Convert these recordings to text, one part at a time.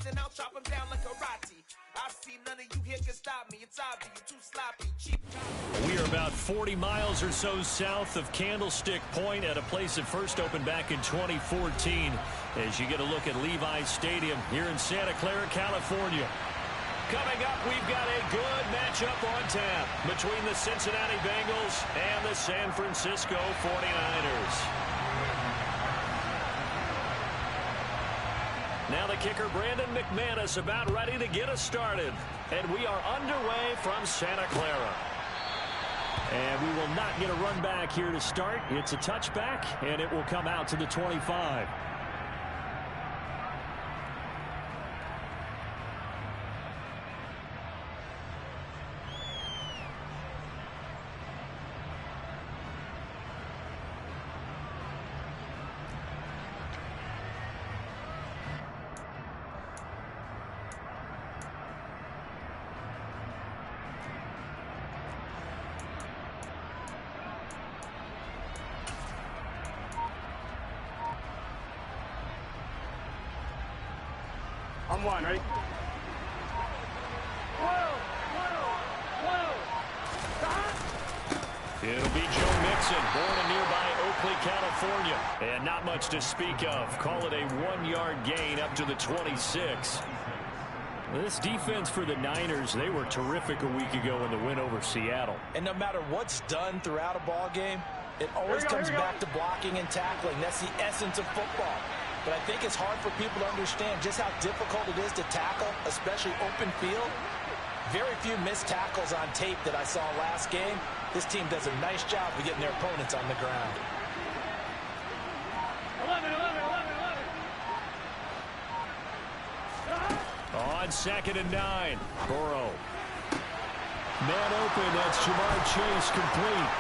MCs and I'll chop them down like karate. I see none of you here can stop me. It's obvious, you're too sloppy, cheap. We are about 40 miles or so south of Candlestick Point at a place that first opened back in 2014 as you get a look at Levi's Stadium here in Santa Clara, California. Coming up, we've got a good matchup on tap between the Cincinnati Bengals and the San Francisco 49ers. Now the kicker, Brandon McManus, about ready to get us started. And we are underway from Santa Clara. And we will not get a run back here to start. It's a touchback, and it will come out to the 25. On one, ready? It'll be Joe Mixon, born in nearby Oakley, California. And not much to speak of. Call it a 1-yard gain up to the 26. This defense for the Niners, they were terrific a week ago in the win over Seattle. And no matter what's done throughout a ball game, it always comes back to blocking and tackling. That's the essence of football. But I think it's hard for people to understand just how difficult it is to tackle, especially open field. Very few missed tackles on tape that I saw last game. This team does a nice job of getting their opponents on the ground. 11. On 2nd and 9, Burrow. Man open, that's Jamar Chase, complete.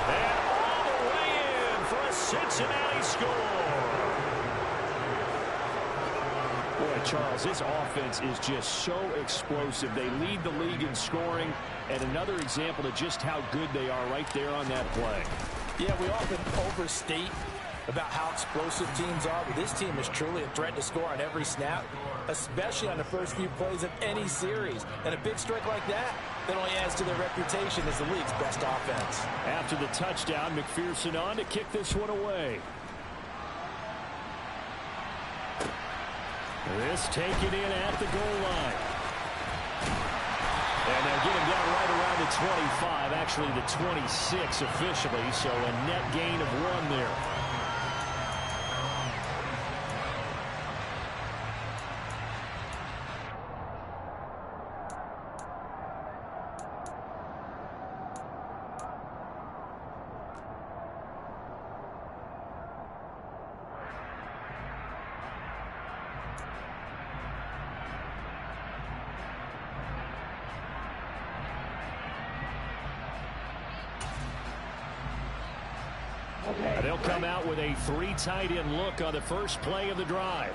And all the way in for a Cincinnati score. Boy, Charles, this offense is just so explosive. They lead the league in scoring, and another example of just how good they are right there on that play. Yeah, we often overstate about how explosive teams are, but this team is truly a threat to score on every snap, especially on the first few plays of any series. And a big strike like that only adds to their reputation as the league's best offense. After the touchdown, McPherson on to kick this one away. This taken in at the goal line. And they'll get him down right around the 25, actually the 26 officially, so a net gain of 1 there. They'll come out with a 3 tight end look on the first play of the drive.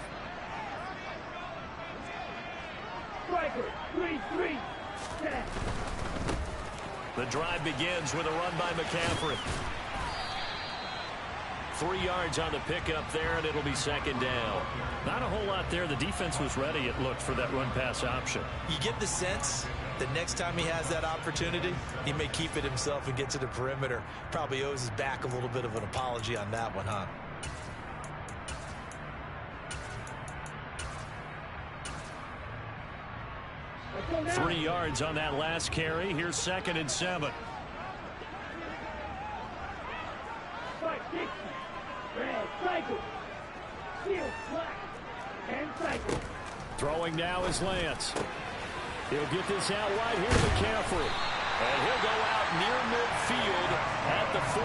Striker, 3-3. The drive begins with a run by McCaffrey. 3 yards on the pickup there, and it'll be 2nd down. Not a whole lot there. The defense was ready, it looked, for that run-pass option. You get the sense that next time he has that opportunity, he may keep it himself and get to the perimeter. Probably owes his back a little bit of an apology on that one, huh? Three yards on that last carry. Here's 2nd and 7. Throwing now is Lance. He'll get this out wide. Here's McCaffrey. And he'll go out near midfield at the 49.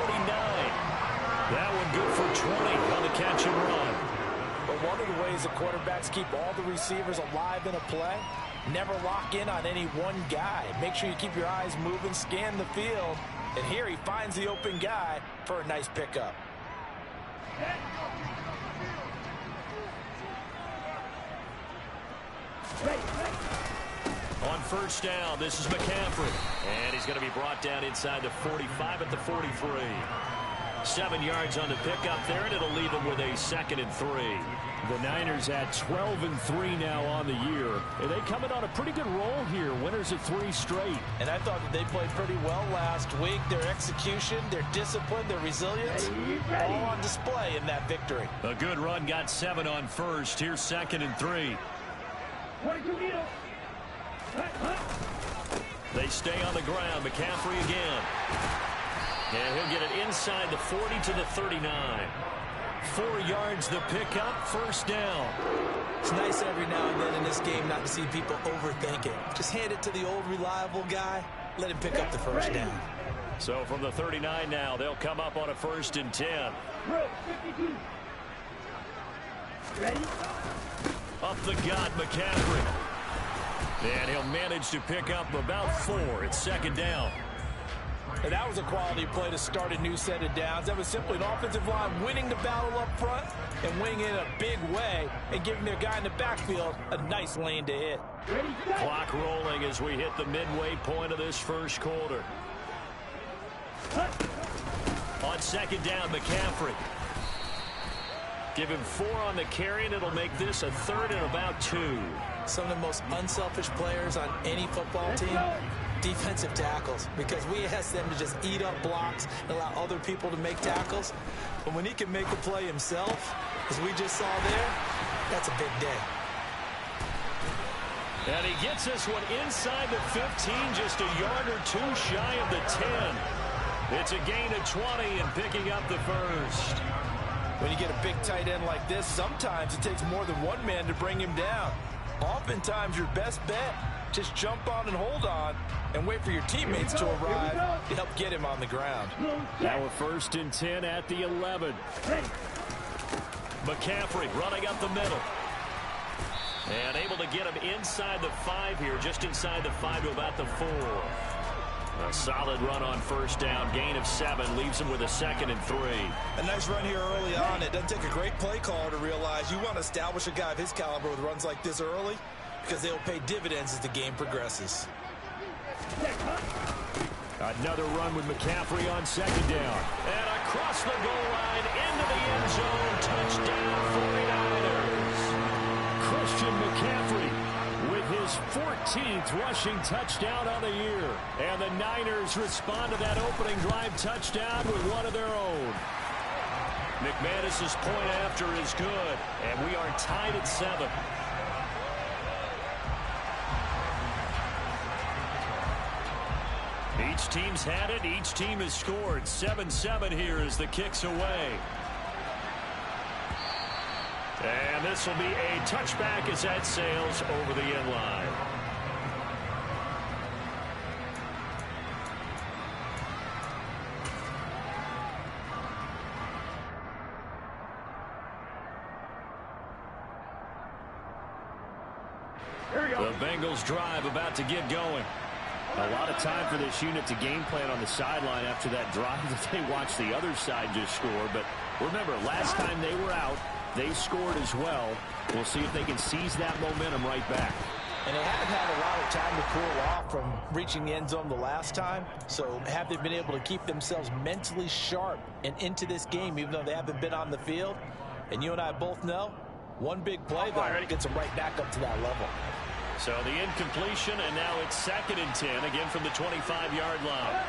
That one good for 20 on the catch and run. But one of the ways the quarterbacks keep all the receivers alive in a play, never lock in on any one guy. Make sure you keep your eyes moving, scan the field. And here he finds the open guy for a nice pickup. On first down, this is McCaffrey. And he's going to be brought down inside the 45 at the 43. 7 yards on the pickup there, and it'll leave them with a 2nd and 3. The Niners at 12-3 now on the year. And they come in on a pretty good roll here. Winners of 3 straight. And I thought that they played pretty well last week. Their execution, their discipline, their resilience, all on display in that victory. A good run, got 7 on first. Here's 2nd and 3. They stay on the ground. McCaffrey again. And he'll get it inside the 40 to the 39. 4 yards the pickup, 1st down. It's nice every now and then in this game not to see people overthink it. Just hand it to the old reliable guy. Let him pick up the 1st down. So from the 39 now, they'll come up on a 1st and 10. Up the gut, McCaffrey. And he'll manage to pick up about 4. It's 2nd down. And that was a quality play to start a new set of downs. That was simply an offensive line winning the battle up front and winning it in a big way and giving their guy in the backfield a nice lane to hit. Clock rolling as we hit the midway point of this 1st quarter. On 2nd down, McCaffrey. Give him 4 on the carry, and it'll make this a 3rd and about 2. Some of the most unselfish players on any football team, defensive tackles, because we ask them to just eat up blocks and allow other people to make tackles. But when he can make a play himself, as we just saw there, that's a big day. And he gets this one inside the 15, just a yard or 2 shy of the 10. It's a gain of 20 and picking up the 1st. When you get a big tight end like this, sometimes it takes more than one man to bring him down. Oftentimes, your best bet, just jump on and hold on and wait for your teammates to arrive to help get him on the ground. Now a 1st and 10 at the 11. McCaffrey running up the middle. And able to get him inside the 5 here, just inside the 5 to about the 4. A solid run on 1st down, gain of 7, leaves him with a 2nd and 3. A nice run here early on. It doesn't take a great play caller to realize you want to establish a guy of his caliber with runs like this early because they'll pay dividends as the game progresses. Another run with McCaffrey on 2nd down. And across the goal line, into the end zone, touchdown 49ers. Christian McCaffrey with his 14th rushing touchdown on the year. And the Niners respond to that opening drive touchdown with one of their own. McManus's point after is good, and we are tied at 7. Each team's had it. Each team has scored. 7-7 here as the kick's away. And this will be a touchback as that sails over the end line. The Bengals drive about to get going. A lot of time for this unit to game plan on the sideline after that drive that they watched the other side just score. But remember, last time they were out, they scored as well. We'll see if they can seize that momentum right back. And they haven't had a lot of time to cool off from reaching the end zone the last time. So have they been able to keep themselves mentally sharp and into this game, even though they haven't been on the field? And you and I both know, one big play, though, gets them right back up to that level. So the incompletion, and now it's 2nd and 10, again from the 25-yard line.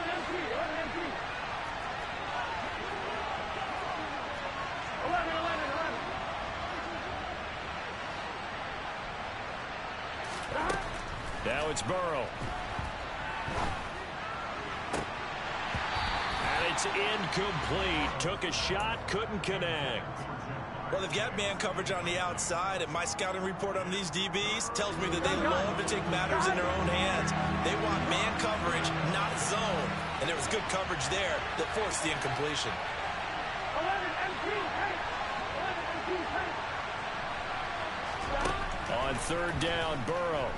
Now it's Burrow. And it's incomplete. Took a shot, couldn't connect. Well, they've got man coverage on the outside, and my scouting report on these DBs tells me that they love to take matters in their own hands. They want man coverage, not zone. And there was good coverage there that forced the incompletion. On 3rd down, Burrow.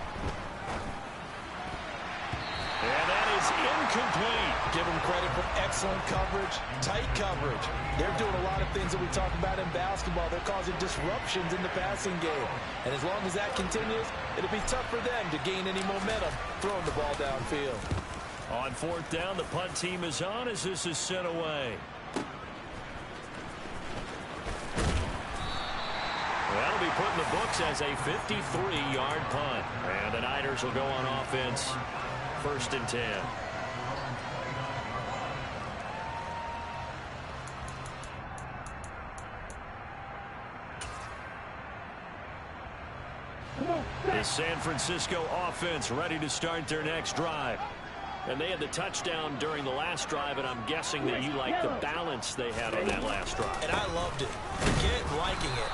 And that is incomplete. Give them credit for excellent coverage, tight coverage. They're doing a lot of things that we talk about in basketball. They're causing disruptions in the passing game. And as long as that continues, it'll be tough for them to gain any momentum throwing the ball downfield. On 4th down, the punt team is on as this is sent away. put in the books as a 53-yard punt. And the Niners will go on offense, 1st and 10. The San Francisco offense ready to start their next drive. And they had the touchdown during the last drive, and I'm guessing that you like the balance they had on that last drive. And I loved it. Forget liking it.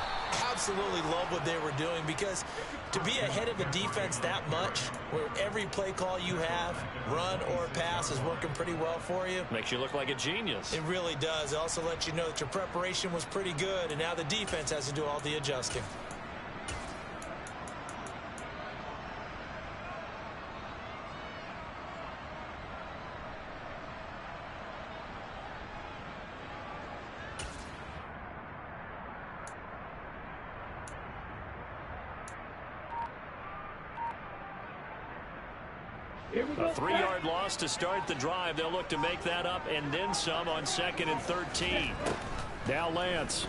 Absolutely love what they were doing, because to be ahead of a defense that much, where every play call you have, run or pass, is working pretty well for you. Makes you look like a genius. It really does. It also lets you know that your preparation was pretty good, and now the defense has to do all the adjusting. A 3-yard loss to start the drive. They'll look to make that up and then some on 2nd and 13. Now Lance.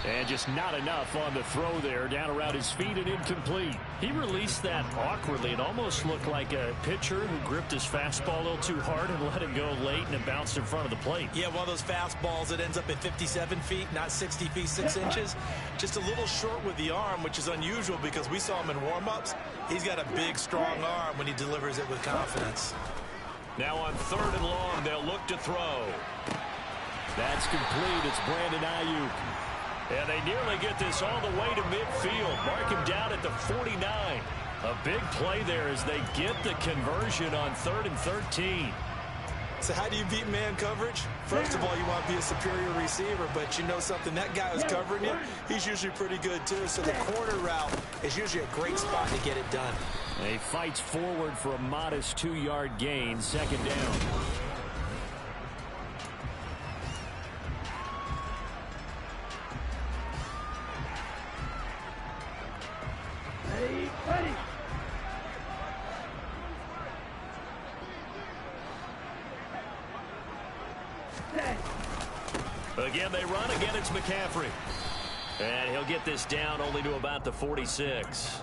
And just not enough on the throw there. Down around his feet and incomplete. He released that awkwardly. It almost looked like a pitcher who gripped his fastball a little too hard and let it go late, and it bounced in front of the plate. Yeah, one of those fastballs that ends up at 57 feet, not 60 feet, 6 inches. Just a little short with the arm, which is unusual because we saw him in warm-ups. He's got a big, strong arm when he delivers it with confidence. Now on 3rd and long, they'll look to throw. That's complete. It's Brandon Ayuk. And they nearly get this all the way to midfield. Mark him down at the 49. A big play there as they get the conversion on 3rd and 13. So how do you beat man coverage? First of all, you want to be a superior receiver, but you know something, that guy who's covering you, he's usually pretty good too. So the corner route is usually a great spot to get it done. He fights forward for a modest 2-yard gain, 2nd down. Ready. Again, they run. Again, it's McCaffrey. And he'll get this down only to about the 46.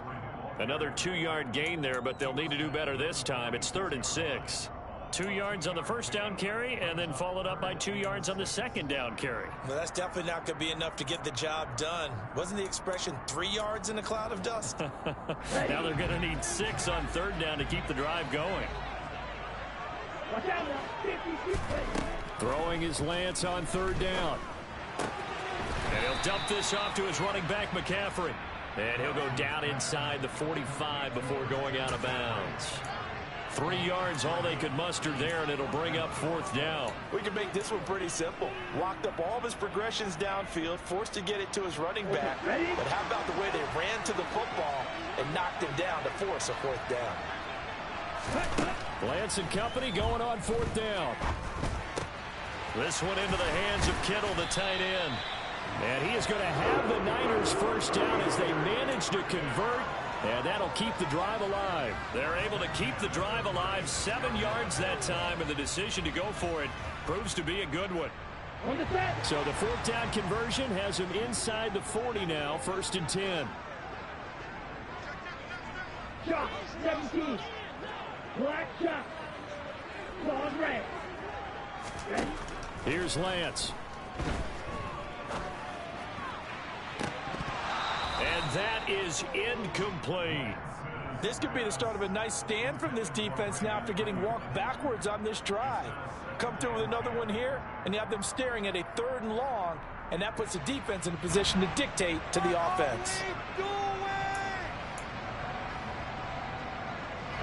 Another 2-yard gain there, but they'll need to do better this time. It's 3rd and 6. 2 yards on the 1st down carry, and then followed up by 2 yards on the 2nd down carry. Well, that's definitely not going to be enough to get the job done. Wasn't the expression 3 yards in a cloud of dust? Now they're going to need 6 on 3rd down to keep the drive going. Watch out now. Throwing is Lance on 3rd down. And he'll dump this off to his running back, McCaffrey. And he'll go down inside the 45 before going out of bounds. 3 yards, all they could muster there, and it'll bring up 4th down. We can make this one pretty simple. Locked up all of his progressions downfield, forced to get it to his running back. But how about the way they ran to the football and knocked him down to force a 4th down? Lance and company going on 4th down. This one into the hands of Kittle, the tight end. And he is going to have the Niners 1st down as they manage to convert. And that'll keep the drive alive. They're able to keep the drive alive, 7 yards that time, and the decision to go for it proves to be a good one. So the 4th down conversion has him inside the 40 now, 1st and 10. Shot, 17. Black shot. Ball red. Ready? Here's Lance. And that is incomplete. This could be the start of a nice stand from this defense now after getting walked backwards on this drive. Come through with another one here, and you have them staring at a 3rd and long, and that puts the defense in a position to dictate to the offense.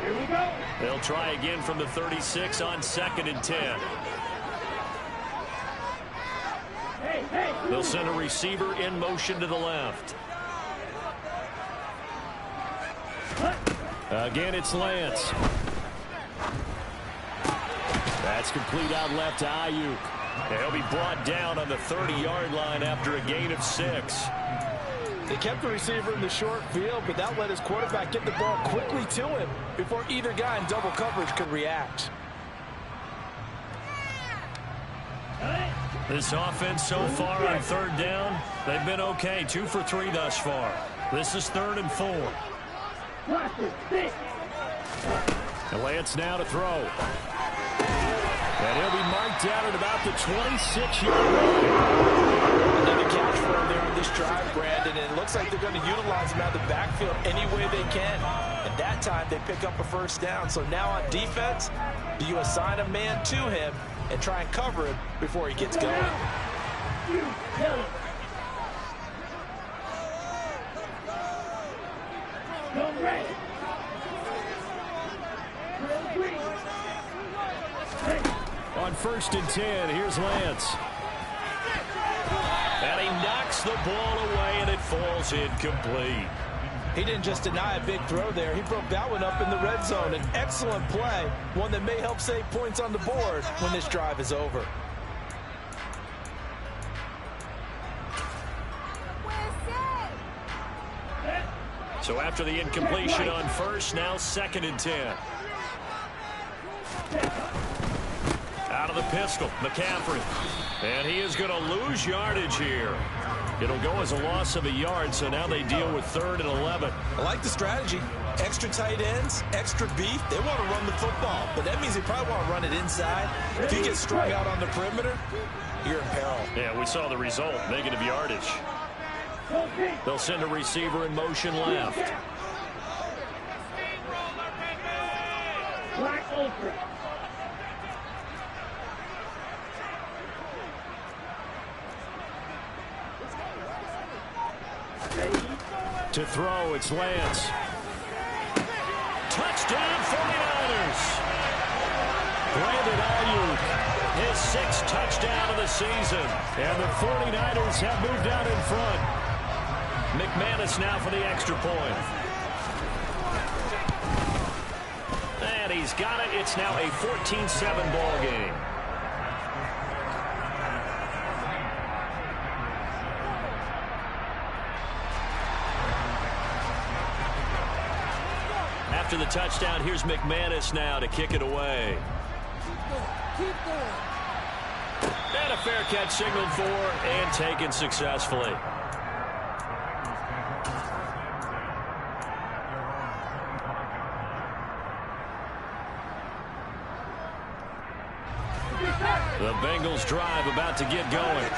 Here we go. They'll try again from the 36 on 2nd and 10. Hey. They'll send a receiver in motion to the left. Again, it's Lance. That's complete out left to Ayuk. He'll be brought down on the 30-yard line after a gain of 6. They kept the receiver in the short field, but that let his quarterback get the ball quickly to him before either guy in double coverage could react. This offense so far on third down, they've been okay. 2 for 3 thus far. This is 3rd and 4. And Lance now to throw. And he'll be marked out at about the 26-yard line. Another catch for him there on this drive, Brandon, and it looks like they're going to utilize him out of the backfield any way they can. And that time, they pick up a first down. So now on defense, do you assign a man to him and try and cover him before he gets going? On 1st and 10, here's Lance. And he knocks the ball away, and it falls incomplete. He didn't just deny a big throw there. He broke that one up in the red zone. An excellent play, one that may help save points on the board when this drive is over. So after the incompletion on 1st, now 2nd and 10. Out of the pistol, McCaffrey. And he is going to lose yardage here. It'll go as a loss of a yard, so now they deal with 3rd and 11. I like the strategy. Extra tight ends, extra beef. They want to run the football, but that means they probably want to run it inside. If you get strung out on the perimeter, you're in peril. Yeah, we saw the result, negative yardage. They'll send a receiver in motion left. To throw, it's Lance. Touchdown, 49ers. Brandon Ayuk, his 6th touchdown of the season. And the 49ers have moved out in front. McManus now for the extra point. And he's got it. It's now a 14-7 ball game. After the touchdown, here's McManus now to kick it away. And a fair catch signaled for and taken successfully. The Bengals drive about to get going.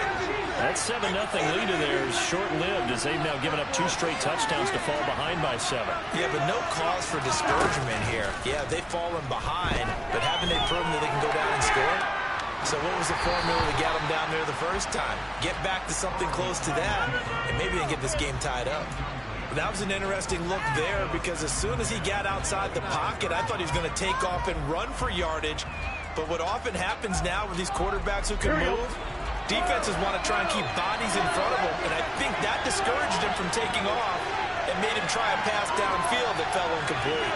That 7-0 lead of theirs short-lived as they've now given up 2 straight touchdowns to fall behind by 7. Yeah, but no cause for discouragement here. Yeah, they've fallen behind, but haven't they proven that they can go down and score? So what was the formula to get them down there the first time? Get back to something close to that, and maybe they can get this game tied up. But that was an interesting look there because as soon as he got outside the pocket, I thought he was going to take off and run for yardage. But what often happens now with these quarterbacks who can move, defenses want to try and keep bodies in front of them, and I think that discouraged him from taking off and made him try a pass downfield that fell incomplete.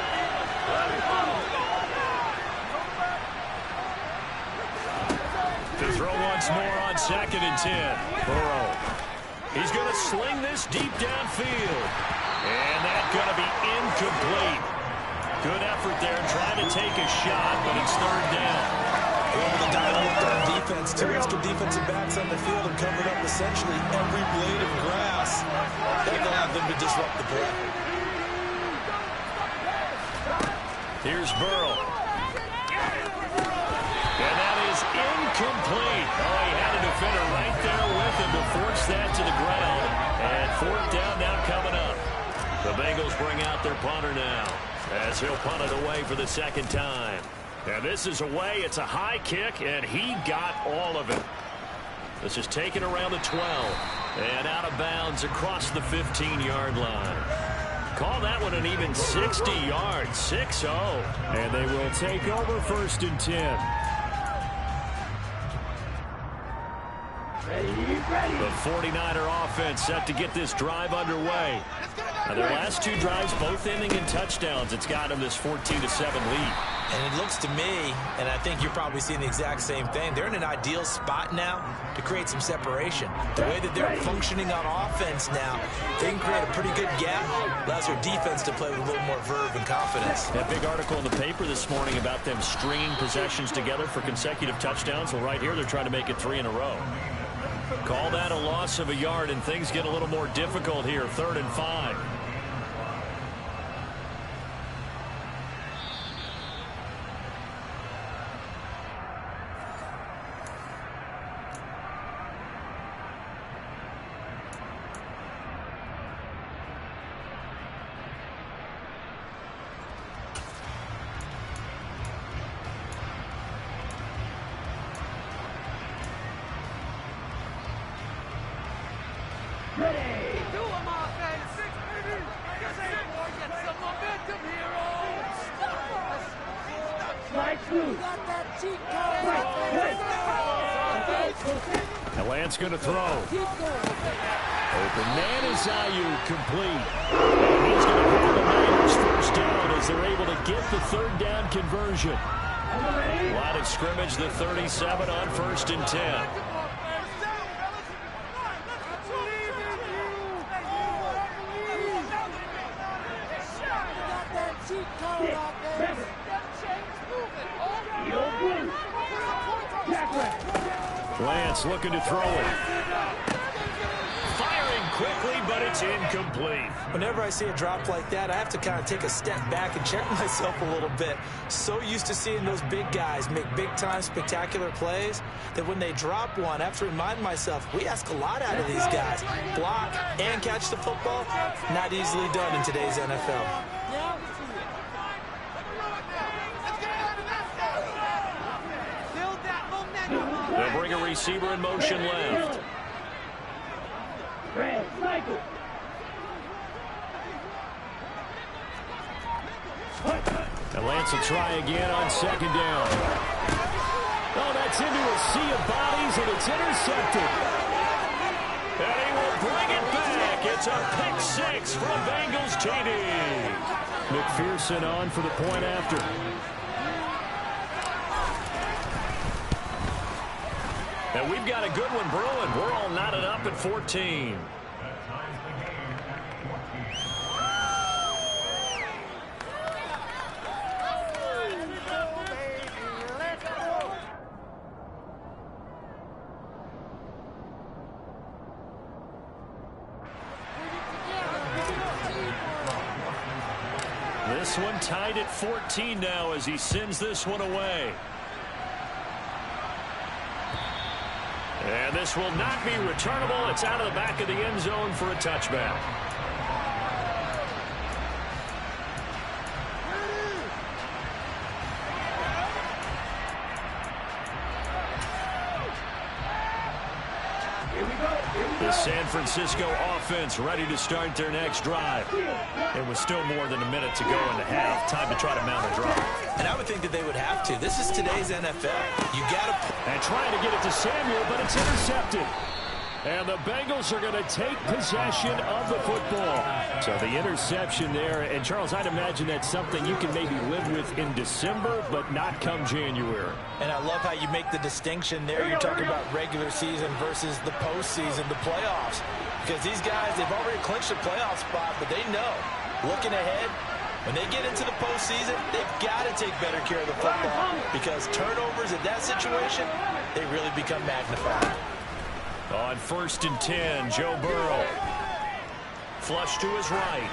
To throw once more on 2nd and 10. Burrow. He's going to sling this deep downfield. And that's going to be incomplete. Good effort there trying to take a shot, but it's 3rd down. Well, the dynamic on defense, 2 extra defensive backs on the field and covered up essentially every blade of grass. That allowed them to disrupt the play. Here's Burrow. And that is incomplete. Oh, he had a defender right there with him to force that to the ground. And 4th down now coming up. The Bengals bring out their punter now, as he'll punt it away for the 2nd time. And this is away. It's a high kick, and he got all of it. This is taken around the 12 and out of bounds across the 15-yard line. Call that one an even 60 yards, 6-0. And they will take over 1st and 10. The 49er offense set to get this drive underway. Now, their last 2 drives both ending in touchdowns. It's got them this 14-7 lead. And it looks to me, and I think you're probably seeing the exact same thing, they're in an ideal spot now to create some separation. The way that they're functioning on offense now, they can create a pretty good gap, allows their defense to play with a little more verve and confidence. That big article in the paper this morning about them stringing possessions together for consecutive touchdowns. Well, right here, they're trying to make it 3 in a row. Call that a loss of a yard, and things get a little more difficult here. 3rd and 5. Lance going to throw. Open man is Ayuk, complete. And he's going to have the Niners first down as they're able to get the 3rd down conversion. Line of scrimmage, the 37 on 1st and 10. Lance looking to throw it. Firing quickly, but it's incomplete. Whenever I see a drop like that, I have to kind of take a step back and check myself a little bit. So used to seeing those big guys make big-time spectacular plays that when they drop one, I have to remind myself, we ask a lot out of these guys. Block and catch the football, not easily done in today's NFL. They'll bring a receiver in motion left. And Lance will try again on 2nd down. Oh, that's into a sea of bodies, and it's intercepted. And he will bring it back. It's a pick 6 from Bengals TD. McPherson on for the point after. And we've got a good one brewing. We're all knotted up at 14. This one tied at 14 now as he sends this one away. And this will not be returnable. It's out of the back of the end zone for a touchback. The San Francisco offense ready to start their next drive. It was still more than a minute to go in the half. Time to try to mount a drive. And I would think that they would have to. This is today's NFL. You got to... And trying to get it to Samuel, but it's intercepted. And the Bengals are going to take possession of the football. So the interception there. And, Charles, I'd imagine that's something you can maybe live with in December, but not come January. And I love how you make the distinction there. You're talking about regular season versus the postseason, the playoffs. Because these guys, they've already clinched a playoff spot, but they know, looking ahead, when they get into the postseason, they've got to take better care of the football because turnovers in that situation, they really become magnified. On 1st and 10, Joe Burrow. Flush to his right.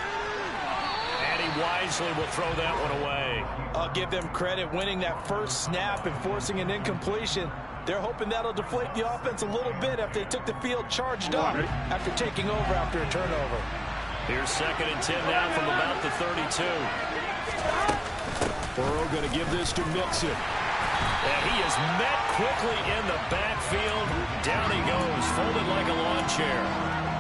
And he wisely will throw that one away. I'll give them credit winning that first snap and forcing an incompletion. They're hoping that'll deflate the offense a little bit after they took the field charged up after taking over after a turnover. Here's 2nd and 10 now from about the 32. Burrow going to give this to Mixon. And he is met quickly in the backfield. Down he goes, folded like a lawn chair.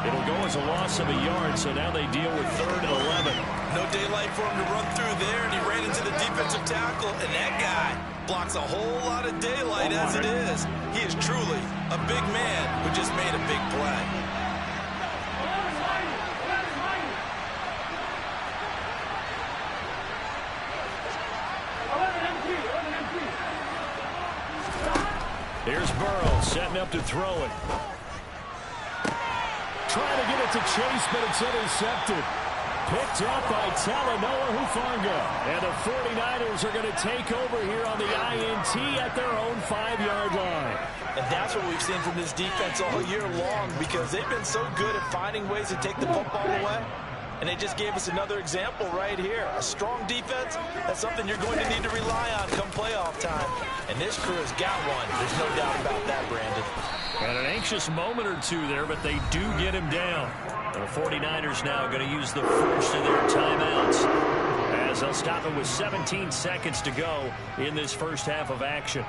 It'll go as a loss of a yard, so now they deal with 3rd and 11. No daylight for him to run through there, and he ran into the defensive tackle, and that guy blocks a whole lot of daylight as it is. He is truly a big man who just made a big play. up to throw it. Trying to get it to Chase, but it's intercepted. Picked up by Talanoa Hufanga. And the 49ers are going to take over here on the INT at their own 5-yard line. And that's what we've seen from this defense all year long, because they've been so good at finding ways to take the football away. And they just gave us another example right here. A strong defense, that's something you're going to need to rely on come playoff time. And this crew has got one. There's no doubt about that, Brandon. And an anxious moment or two there, but they do get him down. And the 49ers now going to use the first of their timeouts, as they'll stop it with 17 seconds to go in this first half of action.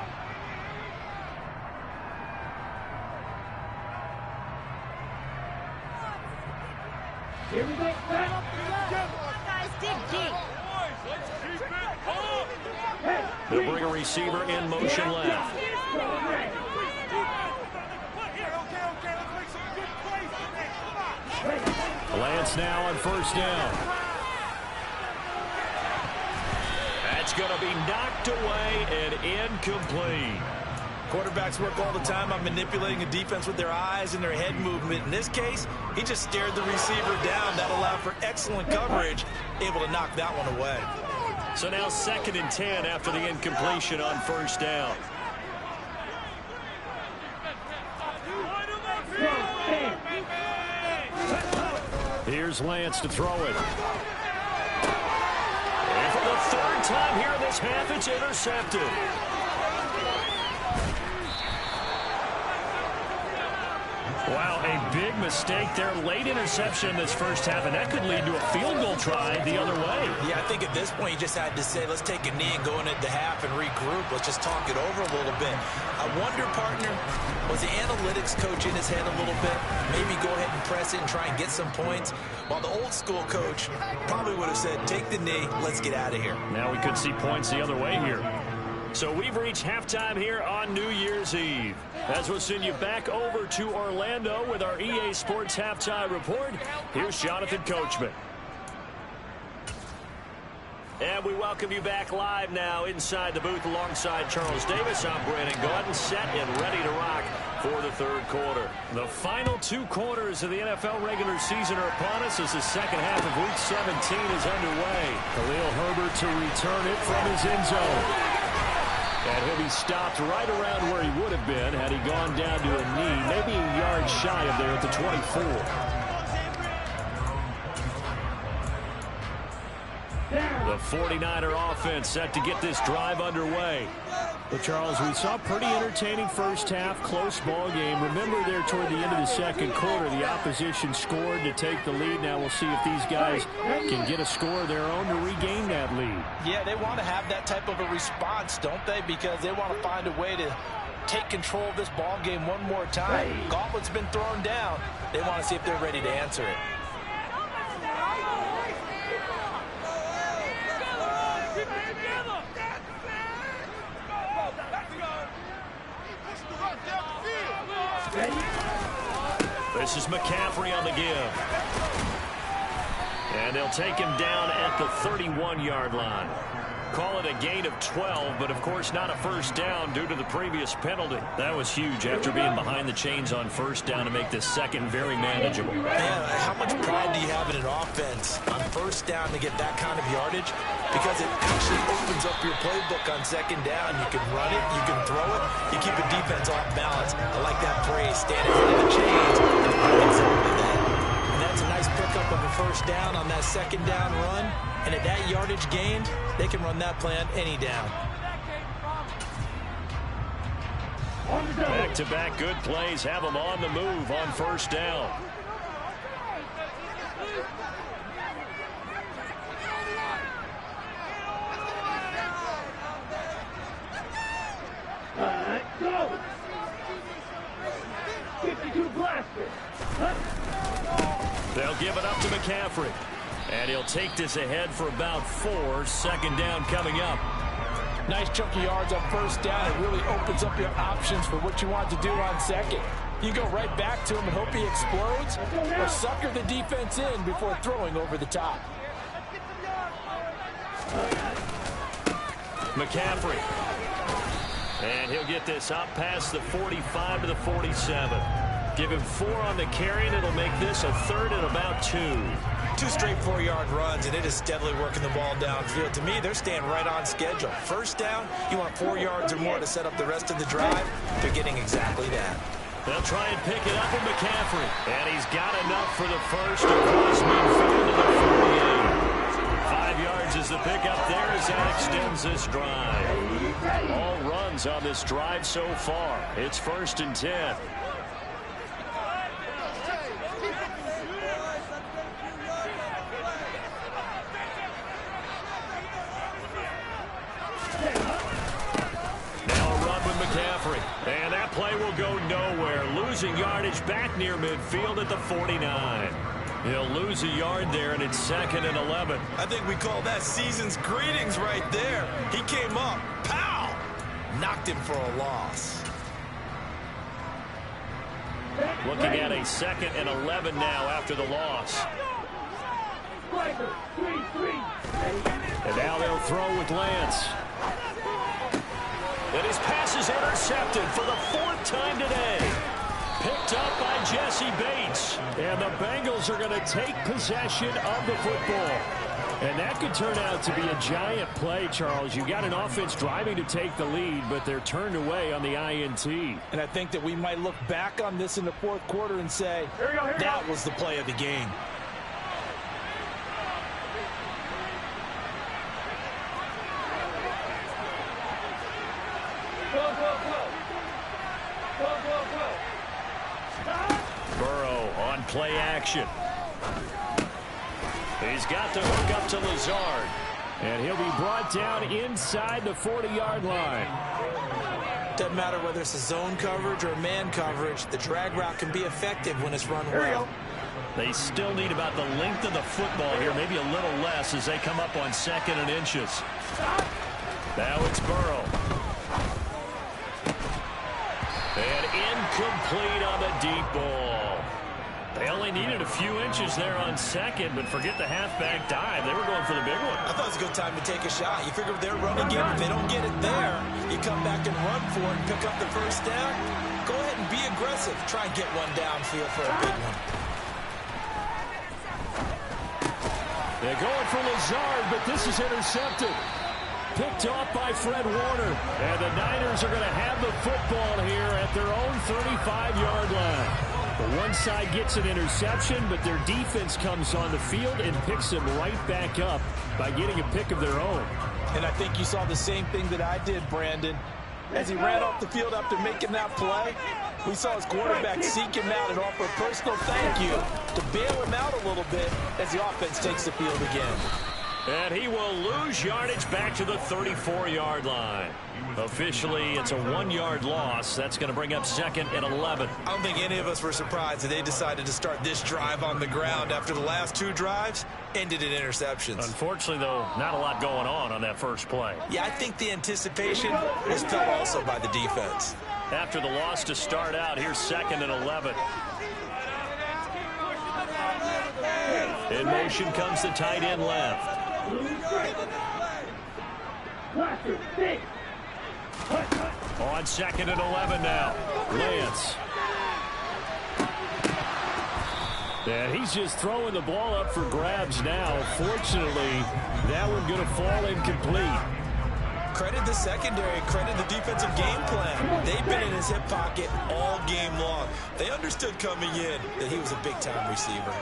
Here we go. Guys, dig deep. They'll bring a receiver in motion left. Lance now on first down. That's going to be knocked away and incomplete. Quarterbacks work all the time on manipulating a defense with their eyes and their head movement. In this case, he just stared the receiver down. That allowed for excellent coverage, able to knock that one away. So now 2nd and 10 after the incompletion on first down. Here's Lance to throw it. And for the 3rd time here in this half, it's intercepted. Wow, a big mistake there. Late interception in this first half, and that could lead to a field goal try the other way. Yeah, I think at this point you just had to say, let's take a knee and go into the half and regroup. Let's just talk it over a little bit. I wonder, partner, was the analytics coach in his head a little bit? Maybe go ahead and press it and try and get some points. While the old school coach probably would have said, take the knee, let's get out of here. Now we could see points the other way here. So we've reached halftime here on New Year's Eve. As we'll send you back over to Orlando with our EA Sports Halftime Report, here's Jonathan Coachman. And we welcome you back live now inside the booth alongside Charles Davis. I'm Brandon Gordon, set and ready to rock for the 3rd quarter. The final 2 quarters of the NFL regular season are upon us as the second half of Week 17 is underway. Khalil Herbert to return it from his end zone. And he'll be stopped right around where he would have been had he gone down to a knee, maybe a yard shy of there at the 24. The 49er offense set to get this drive underway. But, Charles, we saw pretty entertaining first half, close ball game. Remember there toward the end of the second quarter, the opposition scored to take the lead. Now we'll see if these guys can get a score of their own to regain that lead. Yeah, they want to have that type of a response, don't they? Because they want to find a way to take control of this ball game one more time. Gauntlet's been thrown down. They want to see if they're ready to answer it. This is McCaffrey on the give. And they'll take him down at the 31-yard line. Call it a gain of 12, but of course not a first down due to the previous penalty. That was huge after being behind the chains on first down to make this second very manageable. Man, how much pride do you have in an offense on first down to get that kind of yardage? Because it actually opens up your playbook on second down. You can run it, you can throw it, you keep a defense off balance. I like that phrase, stand in front of the chains. Exactly that. And that's a nice pickup of a first down on that second down run. And at that yardage gained, they can run that play on any down. Back-to-back good plays have them on the move on first down. Go! 52 blaster. They'll give it up to McCaffrey. And he'll take this ahead for about 4. Second down coming up. Nice chunky yards on first down. It really opens up your options for what you want to do on second. You go right back to him and hope he explodes, or sucker the defense in before throwing over the top. McCaffrey. And he'll get this up past the 45 to the 47. Give him 4 on the carry, and it'll make this a 3rd and about 2. 2 straight 4-yard runs, and it is steadily working the ball downfield. To me, they're staying right on schedule. First down, you want 4 yards or more to set up the rest of the drive. They're getting exactly that. They'll try and pick it up with McCaffrey. And he's got enough for the first across midfield to the 48. 5 yards is the pickup there as that extends this drive. All runs on this drive so far. It's 1st and 10. And that play will go nowhere. Losing yardage back near midfield at the 49. He'll lose a yard there, and it's 2nd and 11. I think we call that season's greetings right there. He came up. Pow! Knocked him for a loss. Looking at a 2nd and 11 now after the loss. And now they'll throw with Lance. And his pass is intercepted for the 4th time today. Picked up by Jesse Bates. And the Bengals are going to take possession of the football. And that could turn out to be a giant play, Charles. You've got an offense driving to take the lead, but they're turned away on the INT. And I think that we might look back on this in the 4th quarter and say, that was the play of the game. Burrow on play action. He's got the hook up to Lazard. And he'll be brought down inside the 40-yard line. Doesn't matter whether it's a zone coverage or man coverage. The drag route can be effective when it's run well. They still need about the length of the football here, maybe a little less as they come up on 2nd and inches. Now it's Burrow. And incomplete on the deep ball. They only needed a few inches there on 2nd, but forget the halfback dive. They were going for the big one. I thought it was a good time to take a shot. You figure with their running game, if they don't get it there, you come back and run for it and pick up the 1st down. Go ahead and be aggressive. Try and get one downfield for a big one. They're going for Lazard, but this is intercepted. Picked off by Fred Warner. And the Niners are going to have the football here at their own 35-yard line. The one side gets an interception, but their defense comes on the field and picks them right back up by getting a pick of their own. And I think you saw the same thing that I did, Brandon. As he ran off the field after making that play, we saw his quarterback seek him out and offer a personal thank you to bail him out a little bit as the offense takes the field again. And he will lose yardage back to the 34-yard line. Officially, it's a 1-yard loss. That's going to bring up 2nd and 11. I don't think any of us were surprised that they decided to start this drive on the ground after the last 2 drives ended in interceptions. Unfortunately, though, not a lot going on that first play. Yeah, I think the anticipation was felt also by the defense. After the loss to start out, here's 2nd and 11. In motion comes the tight end left. On 2nd and 11 now. Lance. And he's just throwing the ball up for grabs now. Fortunately, that one going to fall incomplete. Credit the secondary, credit the defensive game plan. They've been in his hip pocket all game long. They understood coming in that he was a big-time receiver.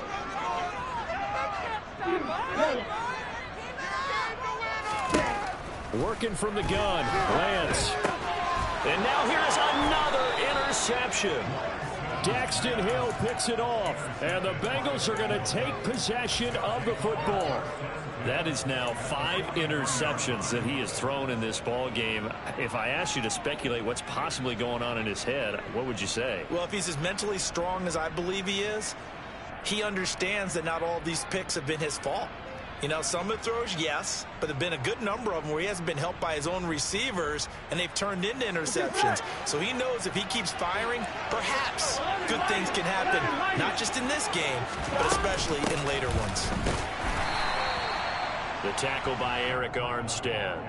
Working from the gun, Lance. And now here's another interception. Daxton Hill picks it off, and the Bengals are going to take possession of the football. That is now 5 interceptions that he has thrown in this ball game. If I asked you to speculate what's possibly going on in his head, what would you say? Well, if he's as mentally strong as I believe he is, he understands that not all these picks have been his fault. You know, some of the throws, yes, but there have been a good number of them where he hasn't been helped by his own receivers, and they've turned into interceptions. So he knows if he keeps firing, perhaps good things can happen, not just in this game, but especially in later ones. The tackle by Eric Armstead.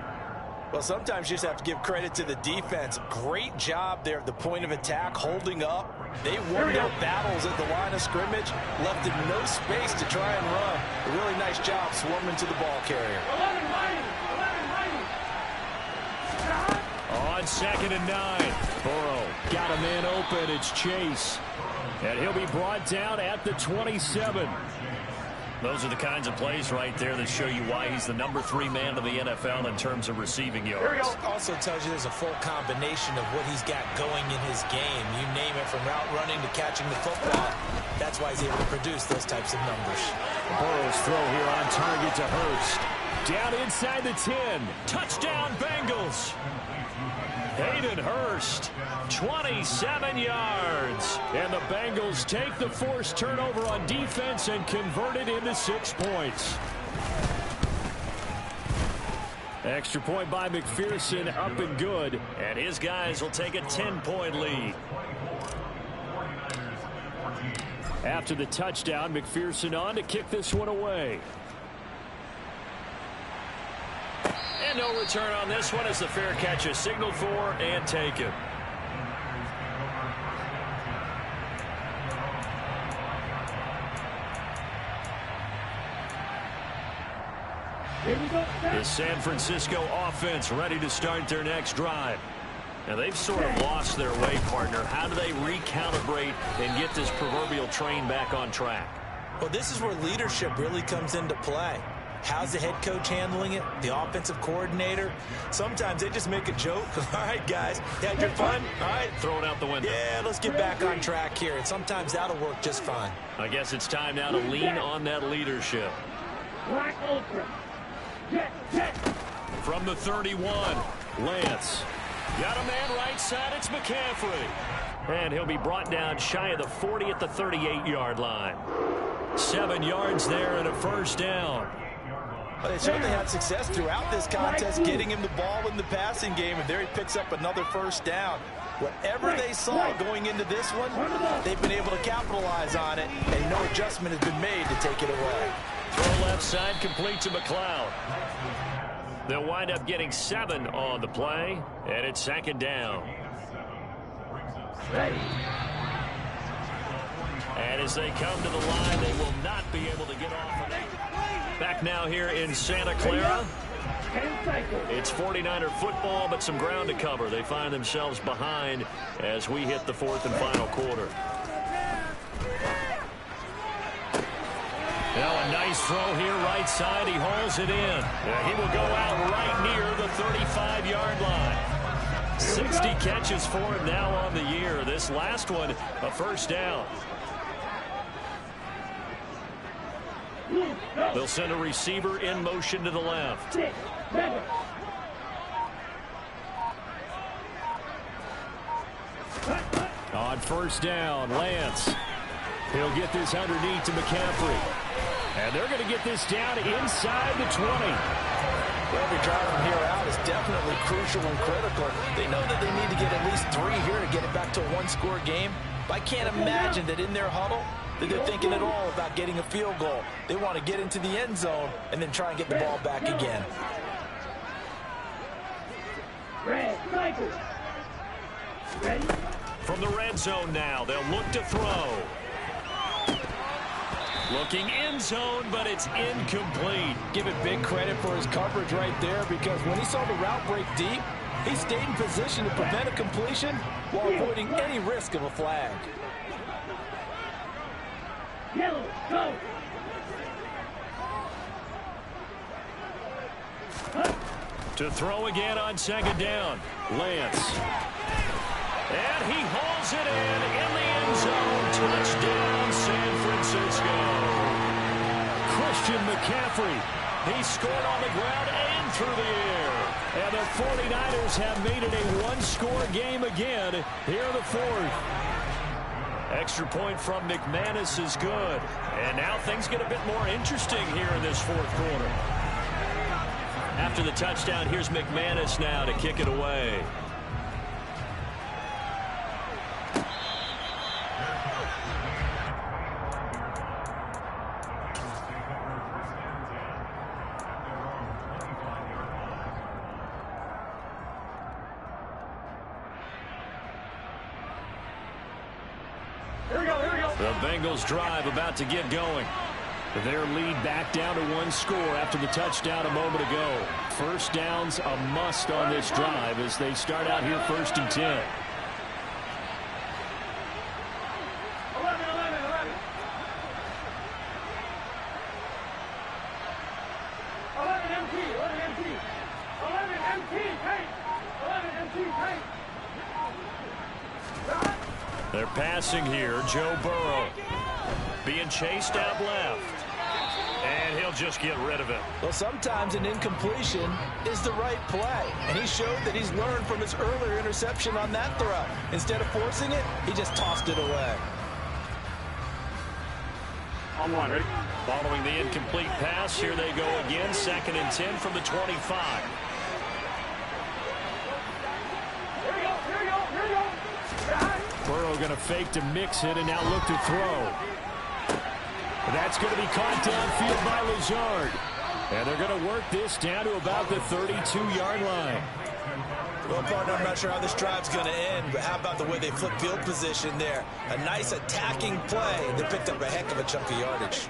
Well, sometimes you just have to give credit to the defense. Great job there at the point of attack, holding up. They won their battles at the line of scrimmage, left in no space to try and run. A really nice job swarming to the ball carrier. On 2nd and 9. Burrow got a man open. It's Chase. And he'll be brought down at the 27. Those are the kinds of plays right there that show you why he's the number 3 man of the NFL in terms of receiving yards. Also tells you there's a full combination of what he's got going in his game. You name it, from route running to catching the football. That's why he's able to produce those types of numbers. Burrow's throw here on target to Hurst. Down inside the 10. Touchdown, Bengals. Hayden Hurst, 27 yards. And the Bengals take the forced turnover on defense and convert it into 6 points. Extra point by McPherson, up and good. And his guys will take a 10-point lead. After the touchdown, McPherson on to kick this one away. And no return on this one as the fair catch is signaled for and taken. The San Francisco offense ready to start their next drive. Now they've sort of lost their way, partner. How do they recalibrate and get this proverbial train back on track? Well, this is where leadership really comes into play. How's the head coach handling it? The offensive coordinator? Sometimes they just make a joke. All right, guys, you had your fun? All right. Throw it out the window. Yeah, let's get back on track here. And sometimes that'll work just fine. I guess it's time now to lean on that leadership. From the 31, Lance. Got a man right side. It's McCaffrey. And he'll be brought down shy of the 40 at the 38-yard line. 7 yards there and a first down. Well, they certainly had success throughout this contest, getting him the ball in the passing game, and there he picks up another first down. Whatever they saw going into this one, they've been able to capitalize on it, and no adjustment has been made to take it away. Throw left side, complete to McLeod. They'll wind up getting 7 on the play, and it's 2nd down. And as they come to the line, they will not be able to get off of it. Back now here in Santa Clara. It's 49er football, but some ground to cover. They find themselves behind as we hit the 4th and final quarter. Now a nice throw here, right side. He hauls it in. He will go out right near the 35-yard line. 60 catches for him now on the year. This last one, a first down. They'll send a receiver in motion to the left. On first down, Lance. He'll get this underneath to McCaffrey. And they're going to get this down inside the 20. Every drive from here out is definitely crucial and critical. They know that they need to get at least 3 here to get it back to a one-score game. But I can't imagine that in their huddle that they're thinking at all about getting a field goal. They want to get into the end zone and then try and get the ball back again. From the red zone now, they'll look to throw. Looking end zone, but it's incomplete. Give it big credit for his coverage right there, because when he saw the route break deep, he stayed in position to prevent a completion while avoiding any risk of a flag. Yellow, go! To throw again on 2nd down, Lance. And he hauls it in the end zone. Touchdown, San Francisco. Christian McCaffrey. He scored on the ground and through the air. And the 49ers have made it a one-score game again here in the 4th. Extra point from McManus is good. And now things get a bit more interesting here in this 4th quarter. After the touchdown, here's McManus now to kick it away. The Bengals drive about to get going. Their lead back down to 1 score after the touchdown a moment ago. First down's a must on this drive as they start out here 1st and 10. 11 MT, tight. 11 MT, tight. They're passing here. Joe Burrow being chased out left. And he'll just get rid of it. Well, sometimes an incompletion is the right play. And he showed that he's learned from his earlier interception on that throw. Instead of forcing it, he just tossed it away. On one, ready? Following the incomplete pass, here they go again. 2nd and 10 from the 25. Here we go, here we go, here we go. Burrow going to fake to mix it and now look to throw. That's going to be caught downfield by Lazard. And they're going to work this down to about the 32-yard line. Well, partner, I'm not sure how this drive's going to end, but how about the way they flip field position there? A nice attacking play. They picked up a heck of a chunk of yardage.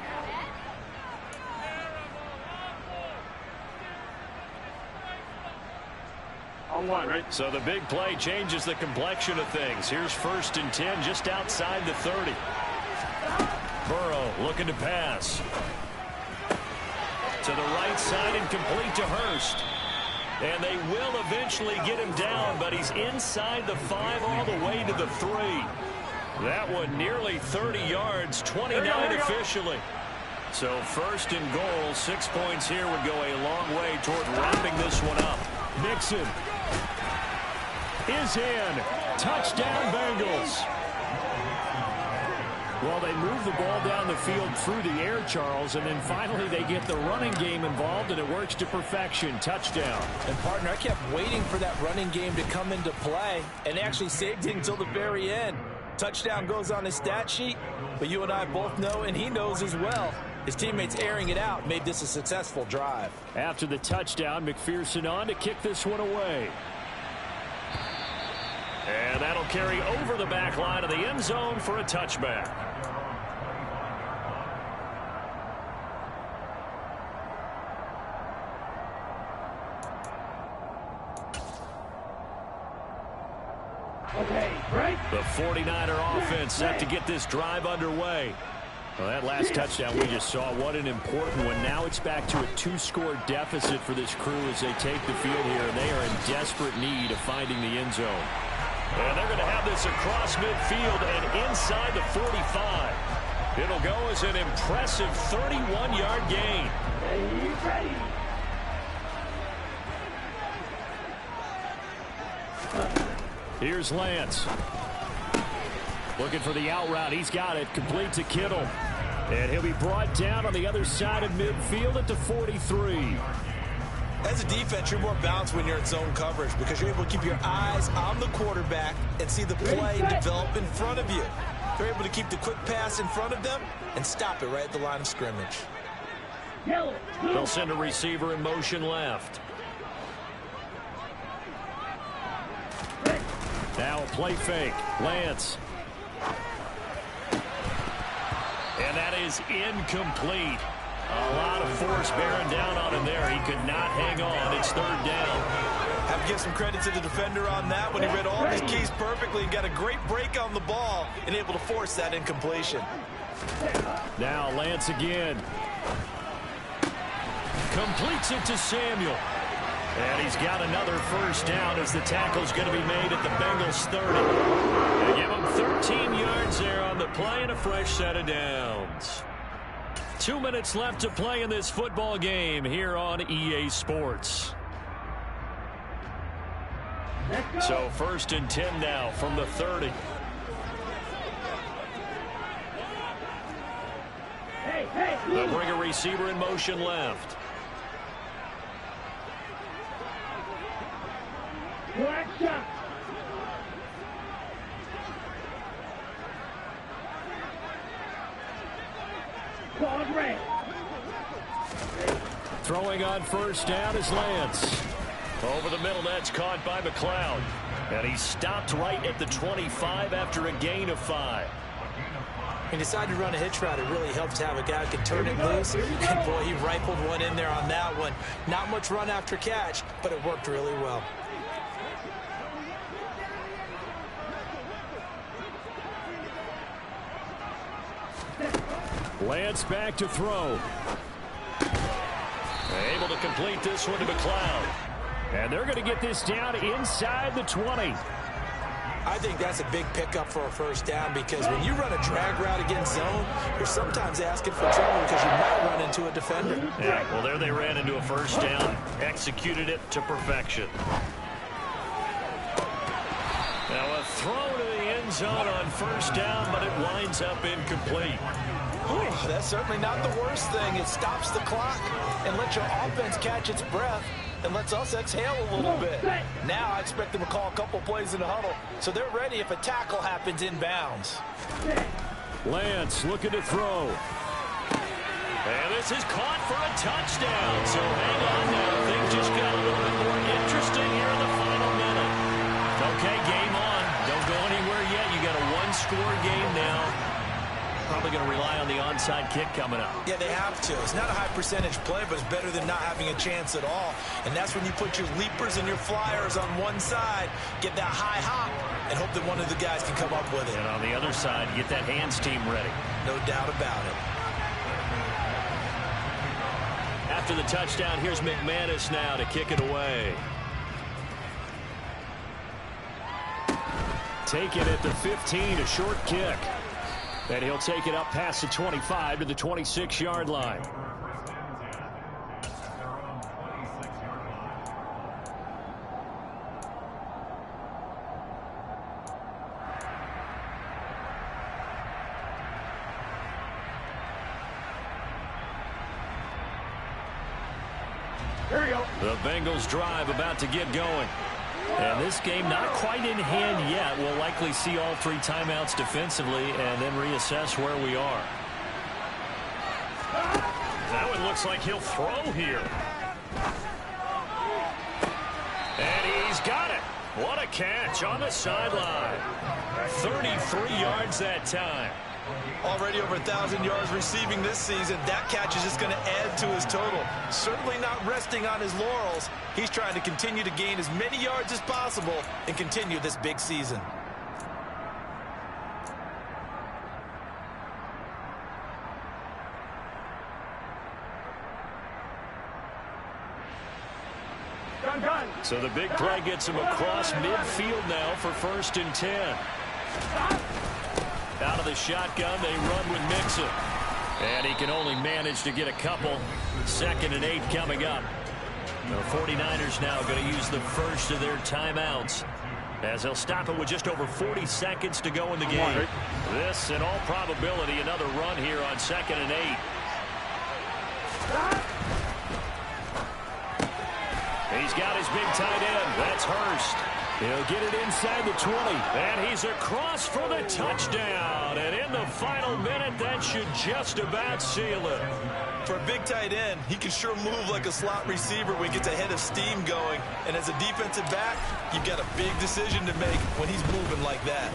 On one, right? So the big play changes the complexion of things. Here's 1st and 10 just outside the 30. Burrow looking to pass. To the right side and complete to Hurst. And they will eventually get him down, but he's inside the 5 all the way to the 3. That one nearly 30 yards, 29 officially. So 1st and goal, 6 points here would go a long way toward wrapping this one up. Mixon is in. Touchdown, Bengals. Well, they move the ball down the field through the air, Charles, and then finally they get the running game involved, and it works to perfection. Touchdown. And, partner, I kept waiting for that running game to come into play and actually saved it until the very end. Touchdown goes on his stat sheet, but you and I both know, and he knows as well, his teammates airing it out made this a successful drive. After the touchdown, McPherson on to kick this one away. And that'll carry over the back line of the end zone for a touchback. Okay, break. The 49er offense set to get this drive underway. Well, that last touchdown we just saw, what an important one. Now it's back to a 2-score deficit for this crew as they take the field here, and they are in desperate need of finding the end zone. And they're going to have this across midfield and inside the 45. It'll go as an impressive 31-yard gain. Ready. Here's Lance. Looking for the out route. He's got it. Complete to Kittle. And he'll be brought down on the other side of midfield at the 43. As a defense, you're more balanced when you're in zone coverage because you're able to keep your eyes on the quarterback and see the play develop in front of you. They're able to keep the quick pass in front of them and stop it right at the line of scrimmage. Yellow. They'll send a receiver in motion left. Now a play fake. Lance. And that is incomplete. A lot of force bearing down on him there. He could not hang on. It's 3rd down. Have to give some credit to the defender on that when he read all of his keys perfectly and got a great break on the ball and able to force that incompletion. Now Lance again. Completes it to Samuel. And he's got another 1st down as the tackle's going to be made at the Bengals 30. They give him 13 yards there on the play and a fresh set of downs. 2 minutes left to play in this football game here on EA Sports. So 1st and 10 now from the 30. Hey. They'll bring a receiver in motion left. Black shot. Called red. Throwing on 1st down is Lance. Over the middle, that's caught by McLeod. And he stopped right at the 25 after a gain of 5. He decided to run a hitch route. It really helps to have a guy who can turn it loose. And boy, he rifled one in there on that one. Not much run after catch, but it worked really well. Lance back to throw. Able to complete this one to McLeod. And they're going to get this down inside the 20. I think that's a big pickup for a first down, because when you run a drag route against zone, you're sometimes asking for trouble because you might run into a defender. Yeah, well, there they ran into a first down, executed it to perfection. Now a throw to the end zone on first down, but it winds up incomplete. That's certainly not the worst thing. It stops the clock and lets your offense catch its breath and lets us exhale a little bit. Now I expect them to call a couple plays in the huddle, so they're ready if a tackle happens inbounds. Lance looking to throw. And this is caught for a touchdown. So hang on now. Things just got a little bit more interesting here in the final minute. Okay, game on. Don't go anywhere yet. You got a one-score game now. Probably going to rely on the onside kick coming up. Yeah, they have to. It's not a high percentage play, but it's better than not having a chance at all. And that's when you put your leapers and your flyers on one side, get that high hop, and hope that one of the guys can come up with it. And on the other side, get that hands team ready. No doubt about it. After the touchdown, here's McManus now to kick it away. Take it at the 15, a short kick. And he'll take it up past the 25 to the 26-yard line. Here we go. The Bengals drive about to get going. And this game not quite in hand yet. We'll likely see all three timeouts defensively and then reassess where we are. Now it looks like he'll throw here. And he's got it. What a catch on the sideline. 33 yards that time. Already over 1,000 yards receiving this season. That catch is just going to add to his total. Certainly not resting on his laurels. He's trying to continue to gain as many yards as possible and continue this big season. Done. So the big play gets him across midfield now for 1st and 10. Out of the shotgun, they run with Mixon. And he can only manage to get a couple. 2nd and 8 coming up. The 49ers now going to use the first of their timeouts, as they'll stop it with just over 40 seconds to go in the game. This, in all probability, another run here on 2nd and 8. He's got his big tight end. That's Hurst. He'll get it inside the 20. And he's across for the touchdown. And in the final minute, that should just about seal it. For a big tight end, he can sure move like a slot receiver when he gets a head of steam going. And as a defensive back, you've got a big decision to make when he's moving like that.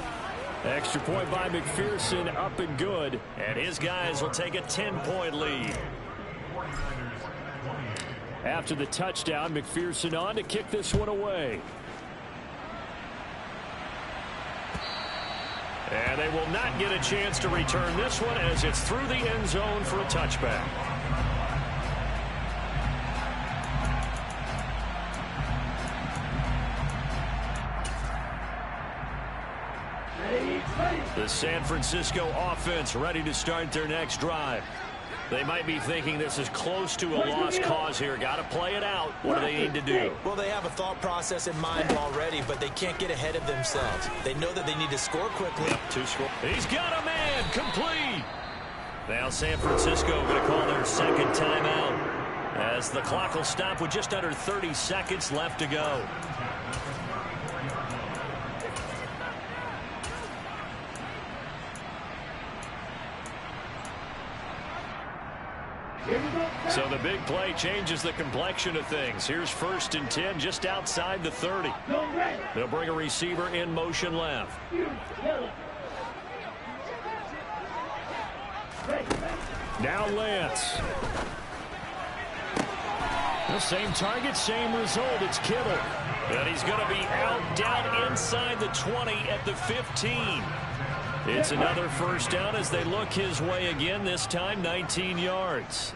Extra point by McPherson, up and good. And his guys will take a 10-point lead. After the touchdown, McPherson on to kick this one away. And they will not get a chance to return this one, as it's through the end zone for a touchback. The San Francisco offense ready to start their next drive. They might be thinking this is close to a lost cause here. Got to play it out. What do they need to do? Well, they have a thought process in mind already, but they can't get ahead of themselves. They know that they need to score quickly. Yep, 2 score. He's got a man. Complete. Now San Francisco going to call their 2nd timeout, as the clock will stop with just under 30 seconds left to go. So the big play changes the complexion of things. Here's 1st and 10 just outside the 30. They'll bring a receiver in motion left. Now Lance. The same target, same result. It's Kittle. And he's going to be out down inside the 20 at the 15. It's another first down as they look his way again, this time 19 yards.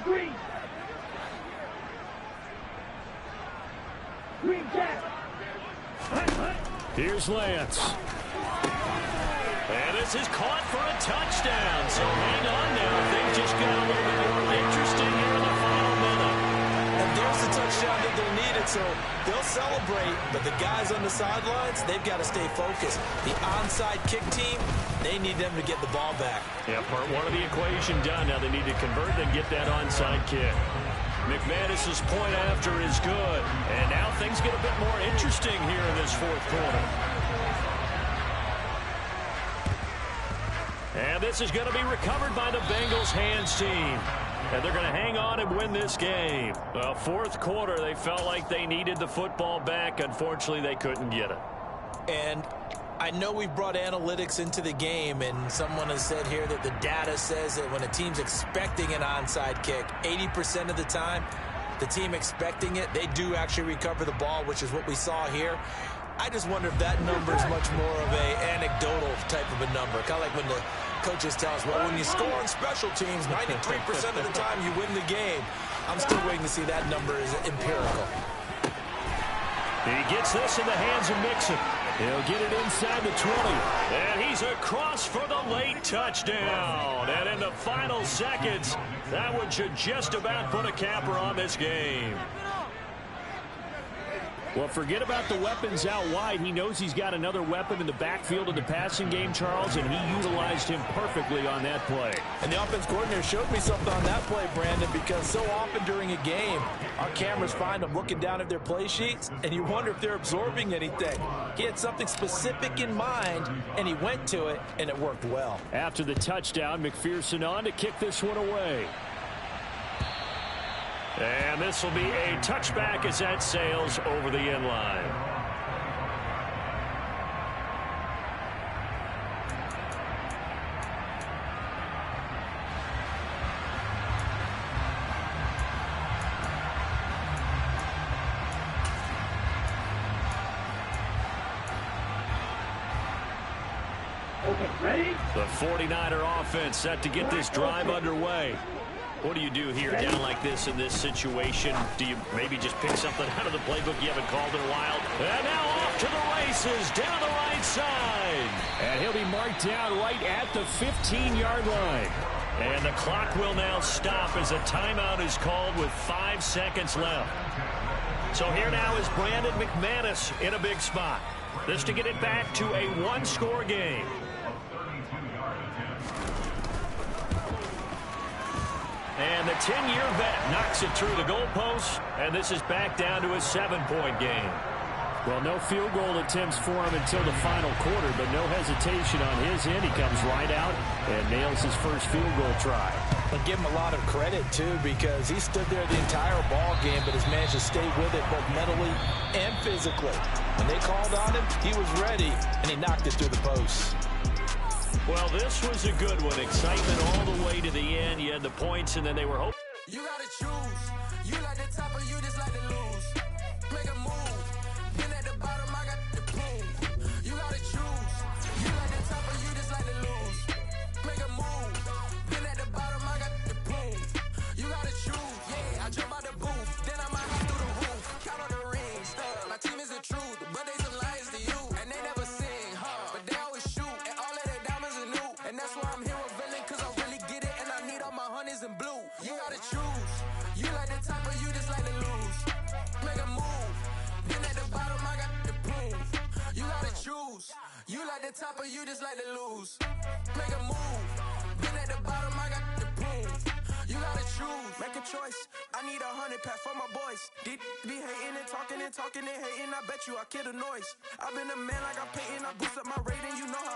Green. Green cat. Here's Lance. And this is caught for a touchdown. So hang on now. Things just got a little bit more interesting here in the final minute. And there's the touchdown that they needed, so they'll celebrate. But the guys on the sidelines, they've got to stay focused. The onside kick team, they need them to get the ball back. Yeah, part one of the equation done. Now they need to convert and get that onside kick. McManus's point after is good. And now things get a bit more interesting here in this fourth quarter. And this is going to be recovered by the Bengals hands team. And they're going to hang on and win this game. Well, fourth quarter, they felt like they needed the football back. Unfortunately, they couldn't get it. And I know we've brought analytics into the game, and someone has said here that the data says that when a team's expecting an onside kick, 80% of the time, the team expecting it, they do actually recover the ball, which is what we saw here. I just wonder if that number is much more of a anecdotal type of a number. Kind of like when the coaches tell us, well, when you score on special teams, 93% of the time you win the game. I'm still waiting to see that number is empirical. He gets this in the hands of Mixon. He'll get it inside the 20. And he's across for the late touchdown. And in the final seconds, that one should just about put a capper on this game. Well, forget about the weapons out wide. He knows he's got another weapon in the backfield of the passing game, Charles, and he utilized him perfectly on that play. And the offense coordinator showed me something on that play, Brandon, because so often during a game, our cameras find them looking down at their play sheets, and you wonder if they're absorbing anything. He had something specific in mind, and he went to it, and it worked well. After the touchdown, McPherson on to kick this one away. And this will be a touchback as that sails over the end line. Okay, ready? The 49er offense set to get this drive underway. What do you do here down like this in this situation? Do you maybe just pick something out of the playbook you haven't called in a while? And now off to the races down the right side. And he'll be marked down right at the 15-yard line. And the clock will now stop as a timeout is called with 5 seconds left. So here now is Brandon McManus in a big spot. This to get it back to a one-score game. And the 10-year vet knocks it through the goalpost, and this is back down to a 7-point game. Well, no field goal attempts for him until the final quarter, but no hesitation on his end. He comes right out and nails his first field goal try. And give him a lot of credit, too, because he stood there the entire ball game, but has managed to stay with it both mentally and physically. When they called on him, he was ready, and he knocked it through the post. Well, this was a good one. Excitement all the way to the end. You had the points, and then they were hoping. You gotta choose. You like the top or you just like to lose. Make a move. Been at the bottom, I got the prove. You gotta choose. You like the top or you just like to lose. Make a move. Been at the bottom, I got the prove. You gotta choose. Yeah, I jump out the booth. Then I might hop through the roof. Count on the rings. My team is the truth, but they some liars to you. And they never sing, but they always shoot. And all of their diamonds are new. And that's why I'm here with villain, cause I really get it. And I need all my honeys in blue. You gotta choose. You like the top or you just like to lose. Make a move. Been at the bottom, I got the proof. You gotta choose. You like the top or you just like to lose. Make a move. Been at the bottom, I got the proof. You gotta choose. Make a choice. I need 100 pack for my boys. Deep be hating and talking and hating. I bet you I kill the noise. I've been a man like I'm Peyton. I boost up my rating. You know how